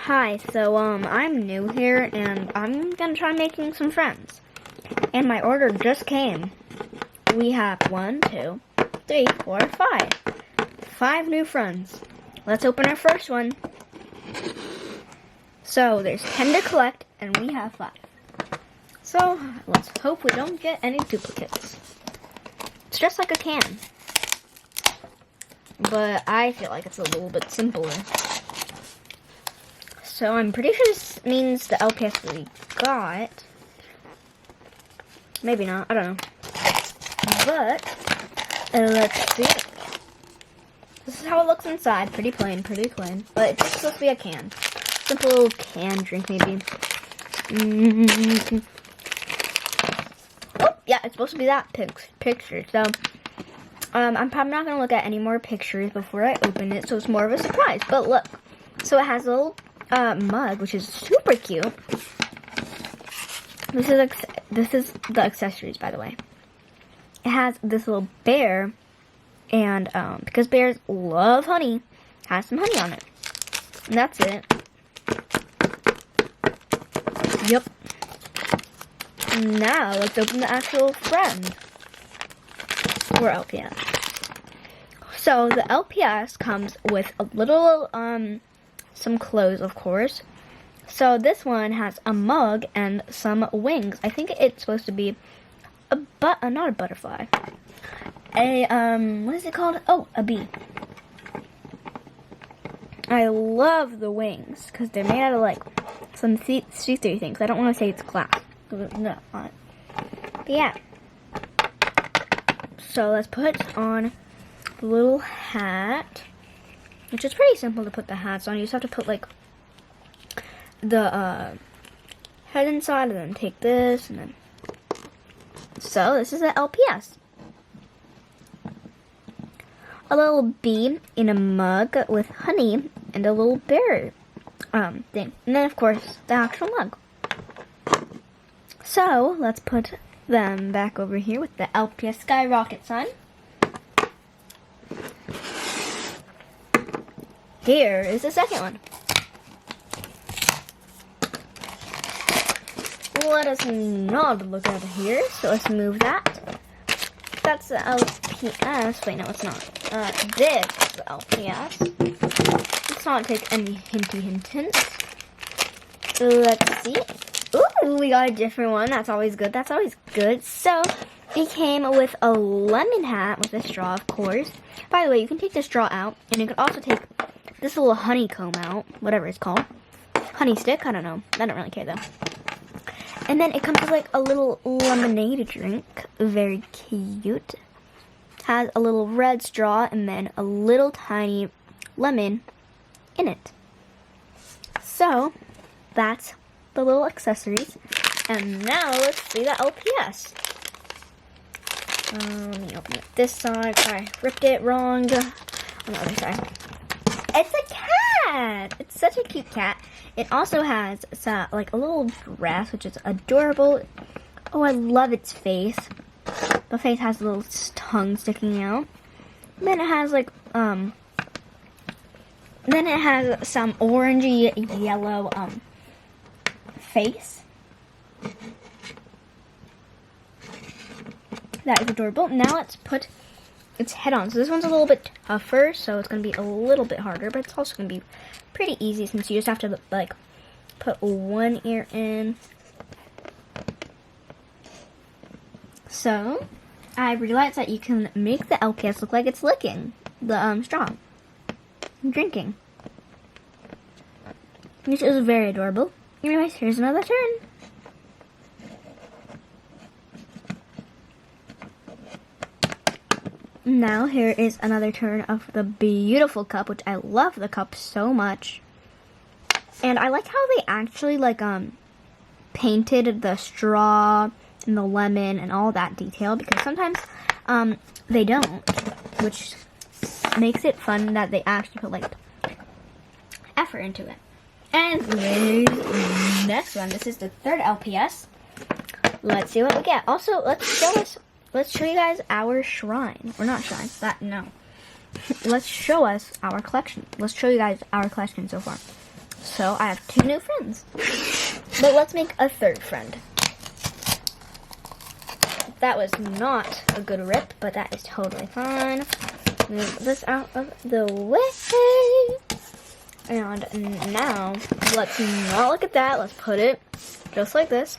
Hi, so I'm new here and I'm gonna try making some friends. And my order just came. We have 1, 2, 3, 4, 5. 5 new friends. Let's open our first one. So there's 10 to collect and we have 5. So let's hope we don't get any duplicates. It's just like a can. But I feel like it's a little bit simpler. So I'm pretty sure this means the LPS we got. Maybe not, I don't know. But, let's see. This is how it looks inside. Pretty plain. But it's supposed to be a can. Simple can drink, maybe. Oh, yeah, it's supposed to be that picture. So, I'm probably not going to look at any more pictures before I open it. So it's more of a surprise. But look. So it has a little mug, which is super cute. This is the accessories, by the way. It has this little bear, and because bears love honey, it has some honey on it. And that's it. Yep. Now let's open the actual friend, or LPS. So the LPS comes with a little some clothes, of course. So this one has a mug and some wings. I think it's supposed to be not a butterfly. What is it called? Oh, a bee. I love the wings because they're made out of like some see-through things. I don't want to say it's glass. No, not. But yeah. So let's put on the little hat, which is pretty simple to put the hats on. You just have to put like the head inside and then take this and then. So this is an LPS. A little bee in a mug with honey and a little bear thing. And then of course the actual mug. So let's put them back over here with the LPS skyrocket sign. Here is the second one. Let us not look over here, so let's move that. That's the LPS. Wait, no, it's not. This is the LPS. Let's not take any hints. Let's see. Ooh, we got a different one. That's always good. So, it came with a lemon hat with a straw, of course. By the way, you can take the straw out, and you can also take this little honeycomb out, whatever it's called. Honey stick, I don't know. I don't really care, though. And then it comes with like a little lemonade drink. Very cute. Has a little red straw and then a little tiny lemon in it. So, that's the little accessories. And now let's see the LPS. Let me open it this side. Sorry, ripped it wrong. On the other side. It's a cat! It's such a cute cat. It also has like a little dress, which is adorable. Oh, I love its face. The face has a little tongue sticking out. And then it has like then it has some orangey yellow face. That is adorable. Now let's put its head on. So this one's a little bit tougher, so it's going to be a little bit harder, but it's also going to be pretty easy since you just have to like put one ear in. So I realized that you can make the LPS look like it's licking the straw and drinking, which is very adorable. Anyways, here's another turn. Now here is another turn of the beautiful cup, which I love the cup so much. And I like how they actually like painted the straw and the lemon and all that detail, because sometimes they don't, which makes it fun that they actually put like effort into it. And the next one, this is the third LPS. Let's see what we get. Also, let's show you guys our shrine. Or not shrine, no. Let's show us our collection. Let's show you guys our collection so far. So I have 2 new friends. But let's make a 3rd friend. That was not a good rip, but that is totally fine. Move this out of the way. And now, let's not look at that. Let's put it just like this.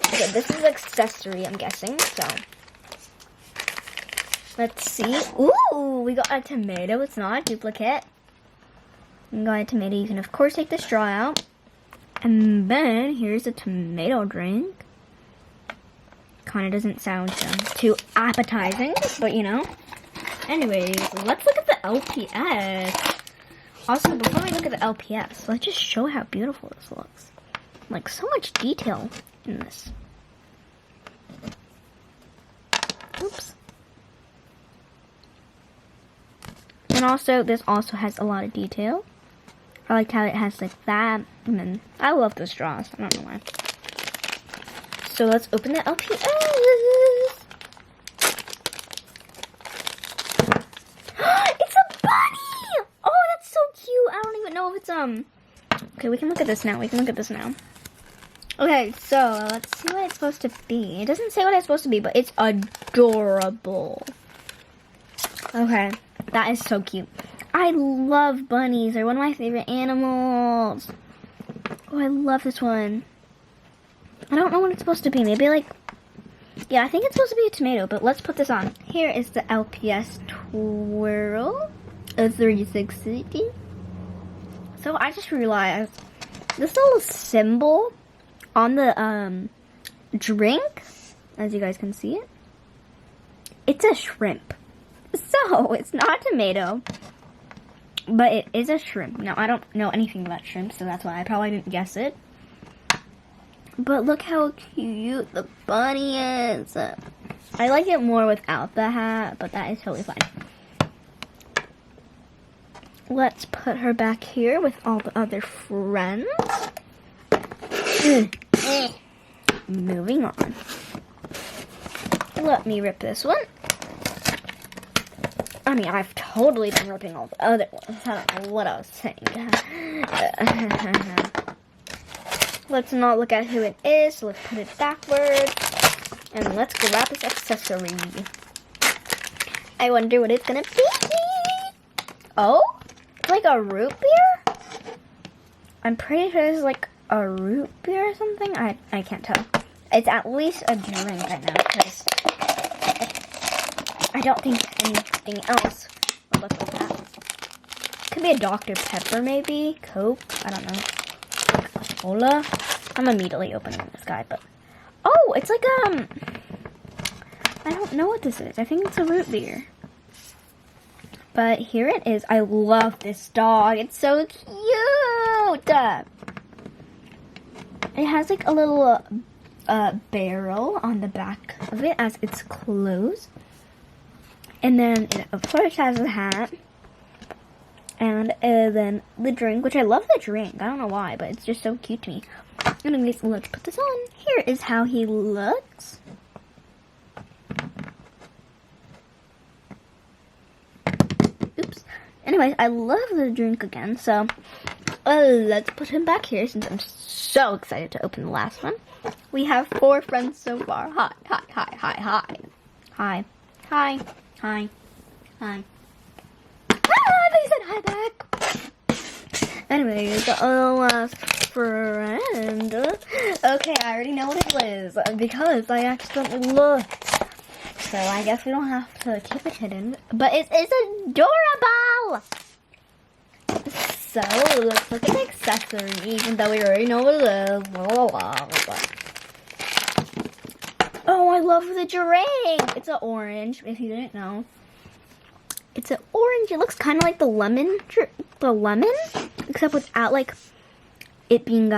Okay, this is accessory, I'm guessing, so. Let's see. Ooh, we got a tomato. It's not a duplicate. We got a tomato. You can, of course, take the straw out. And then, here's a tomato drink. Kind of doesn't sound too appetizing, but you know. Anyways, let's look at the LPS. Also, before we look at the LPS, let's just show how beautiful this looks. Like, so much detail in this. Oops. And also, this also has a lot of detail. I liked how it has like that. And then, I love the straws. I don't know why. So let's open the LPS. It's a bunny! Oh, that's so cute. I don't even know if it's, Okay, we can look at this now. Okay, so let's see what it's supposed to be. It doesn't say what it's supposed to be, but it's adorable. Okay, that is so cute. I love bunnies. They're one of my favorite animals. Oh, I love this one. I don't know what it's supposed to be. Maybe like, yeah, I think it's supposed to be a tomato, but let's put this on. Here is the LPS twirl, a 360. So I just realized this little symbol on the drink, as you guys can see it, it's a shrimp. So it's not a tomato, but it is a shrimp. Now I don't know anything about shrimp, so that's why I probably didn't guess it. But look how cute the bunny is. I like it more without the hat, but that is totally fine. Let's put her back here with all the other friends. Moving on. Let me rip this one. I mean, I've totally been ripping all the other ones. I don't know what I was saying. Let's not look at who it is, so let's put it backwards. And let's grab this accessory. I wonder what it's gonna be. Oh? It's like a root beer? I'm pretty sure it's like a root beer or something. I can't tell. It's at least a drink right now, because I don't think anything else will look like that. Could be a Dr. Pepper maybe? Coke? I don't know. Cola? I'm immediately opening this guy, but... Oh, it's like, I don't know what this is. I think it's a root beer. But here it is. I love this dog. It's so cute! It has like a little barrel on the back of it as it's closed. And then it, of course, has a hat. And then the drink, which I love the drink. I don't know why, but it's just so cute to me. Anyways, let's put this on. Here is how he looks. Oops. Anyways, I love the drink again, so let's put him back here since I'm so excited to open the last one. We have 4 friends so far. Hi, hi, hi, hi, hi. Hi. Hi. Hi. Hi. They said hi back. Anyways, the last friend. Okay, I already know what it is because I accidentally looked. So I guess we don't have to keep it hidden. But it is adorable! So let's look at the accessory, even though we already know what it is. Blah, blah, blah, blah. Oh, I love the drink! It's an orange, if you didn't know. It's an orange. It looks kind of like the lemon, except without like it being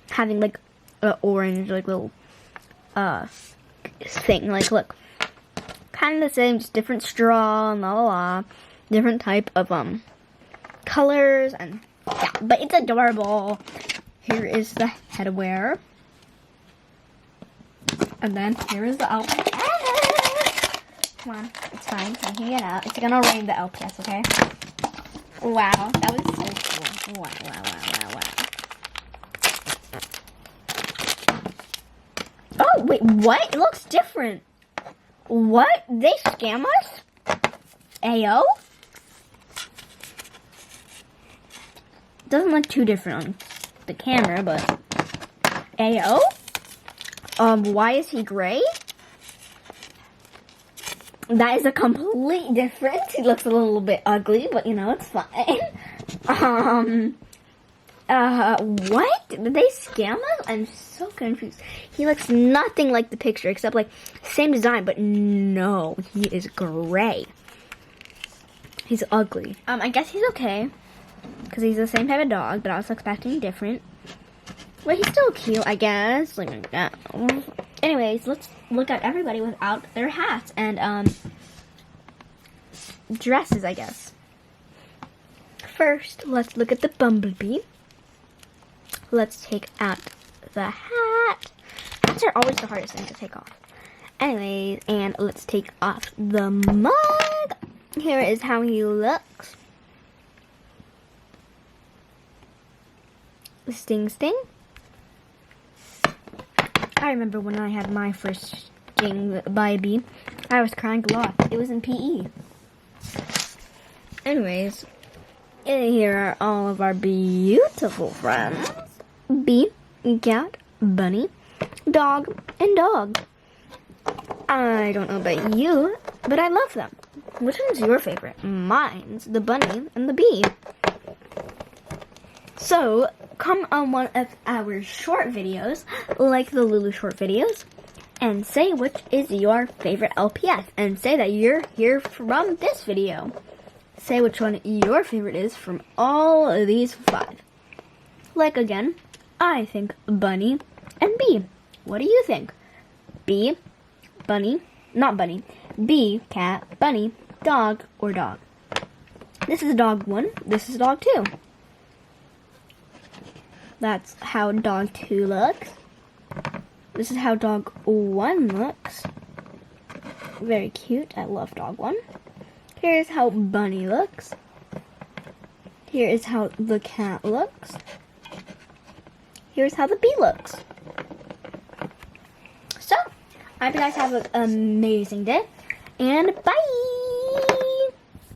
having like an orange like little thing. Like look, kind of the same, just different straw and blah blah blah, different type of colors and yeah. But it's adorable. Here is the headwear, and then here is the outfit. Come on, it's fine. I can get out. It's gonna rain the LPS, okay? Wow, that was so cool. Wow, wow, wow, wow, wow. Oh, wait, what? It looks different. What? They scam us? Ayo? Doesn't look too different on the camera, but Ayo? Why is he gray? That is a complete difference. He looks a little bit ugly, but you know, it's fine. What? Did they scam us? I'm so confused. He looks nothing like the picture, except like same design, but no, he is gray. He's ugly. I guess he's okay, because he's the same type of dog, but I was expecting different. But he's still cute, I guess. Like that. Anyways, let's look at everybody without their hats and dresses, I guess. First, let's look at the bumblebee. Let's take out the hat. Hats are always the hardest thing to take off. Anyways, and let's take off the mug. Here is how he looks. Sting, sting. I remember when I had my first sting by a bee, I was crying a lot. It was in PE. Anyways, here are all of our beautiful friends. Bee, cat, bunny, dog, and dog. I don't know about you, but I love them. Which one's your favorite? Mine's the bunny and the bee. So, come on one of our short videos, like the Lulu short videos, and say which is your favorite LPS, and say that you're here from this video. Say which one your favorite is from all of these 5. Like again, I think bunny and bee. What do you think? Bee, bunny, not bunny, bee, cat, bunny, dog, or dog. This is dog 1, this is dog 2. That's how dog 2 looks. This is how dog 1 looks. Very cute. I love dog 1. Here's how bunny looks. Here is how the cat looks. Here's how the bee looks. So, I hope you guys have an amazing day. And bye!